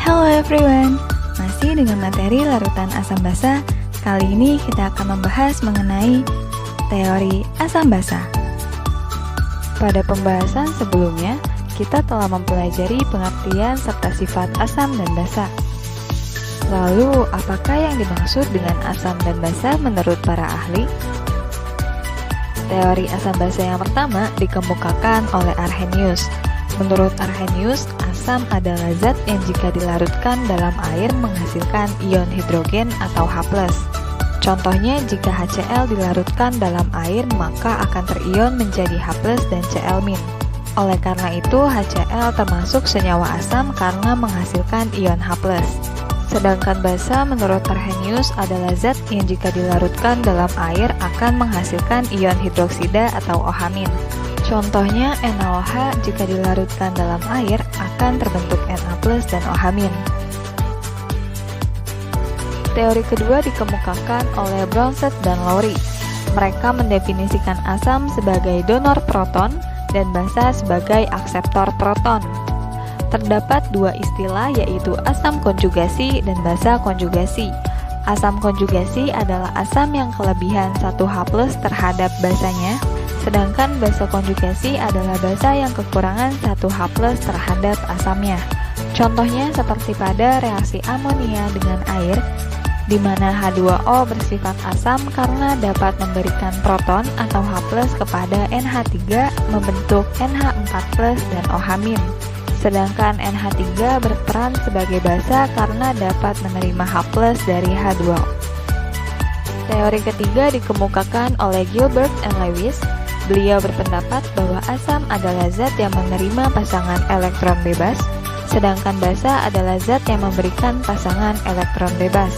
Hello everyone, masih dengan materi larutan asam basa. Kali ini kita akan membahas mengenai teori asam basa. Pada pembahasan sebelumnya, kita telah mempelajari pengertian serta sifat asam dan basa. Lalu, apakah yang dimaksud dengan asam dan basa menurut para ahli? Teori asam basa yang pertama dikemukakan oleh Arrhenius. Menurut Arrhenius, asam adalah zat yang jika dilarutkan dalam air menghasilkan ion hidrogen atau H+. Contohnya, jika HCl dilarutkan dalam air maka akan terion menjadi H+ dan Cl-. Oleh karena itu, HCl termasuk senyawa asam karena menghasilkan ion H+. Sedangkan basa menurut Arrhenius adalah zat yang jika dilarutkan dalam air akan menghasilkan ion hidroksida atau OH-. Contohnya, NaOH jika dilarutkan dalam air akan terbentuk Na+ dan OH-. Teori kedua dikemukakan oleh Bronsted dan Lowry. Mereka mendefinisikan asam sebagai donor proton dan basa sebagai akseptor proton. Terdapat dua istilah yaitu asam konjugasi dan basa konjugasi. Asam konjugasi adalah asam yang kelebihan 1H+ terhadap basanya, sedangkan basa konjugasi adalah basa yang kekurangan 1H+ terhadap asamnya. Contohnya seperti pada reaksi amonia dengan air, di mana H2O bersifat asam karena dapat memberikan proton atau H+ kepada NH3 membentuk NH4+ dan OH-. Sedangkan NH3 berperan sebagai basa karena dapat menerima H+ dari H2O. Teori ketiga dikemukakan oleh Gilbert and Lewis. Beliau berpendapat bahwa asam adalah zat yang menerima pasangan elektron bebas, sedangkan basa adalah zat yang memberikan pasangan elektron bebas.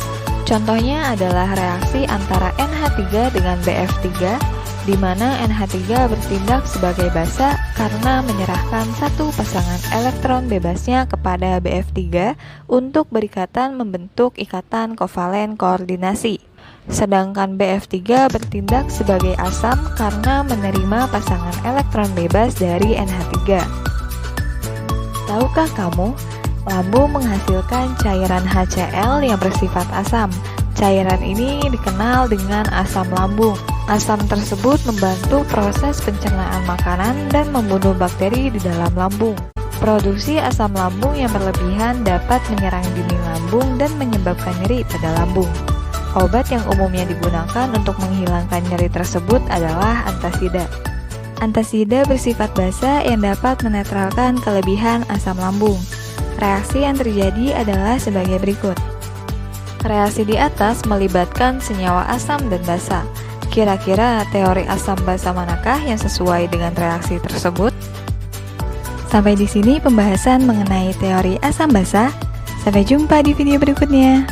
Contohnya adalah reaksi antara NH3 dengan BF3, di mana NH3 bertindak sebagai basa karena menyerahkan satu pasangan elektron bebasnya kepada BF3 untuk berikatan membentuk ikatan kovalen koordinasi. Sedangkan BF3 bertindak sebagai asam karena menerima pasangan elektron bebas dari NH3. Tahukah kamu, lambung menghasilkan cairan HCl yang bersifat asam. Cairan ini dikenal dengan asam lambung. Asam tersebut membantu proses pencernaan makanan dan membunuh bakteri di dalam lambung. Produksi asam lambung yang berlebihan dapat menyerang dinding lambung dan menyebabkan nyeri pada lambung. Obat yang umumnya digunakan untuk menghilangkan nyeri tersebut adalah antasida. Antasida bersifat basa yang dapat menetralkan kelebihan asam lambung. Reaksi yang terjadi adalah sebagai berikut. Reaksi di atas melibatkan senyawa asam dan basa. Kira-kira teori asam basa manakah yang sesuai dengan reaksi tersebut? Sampai di sini pembahasan mengenai teori asam basa. Sampai jumpa di video berikutnya.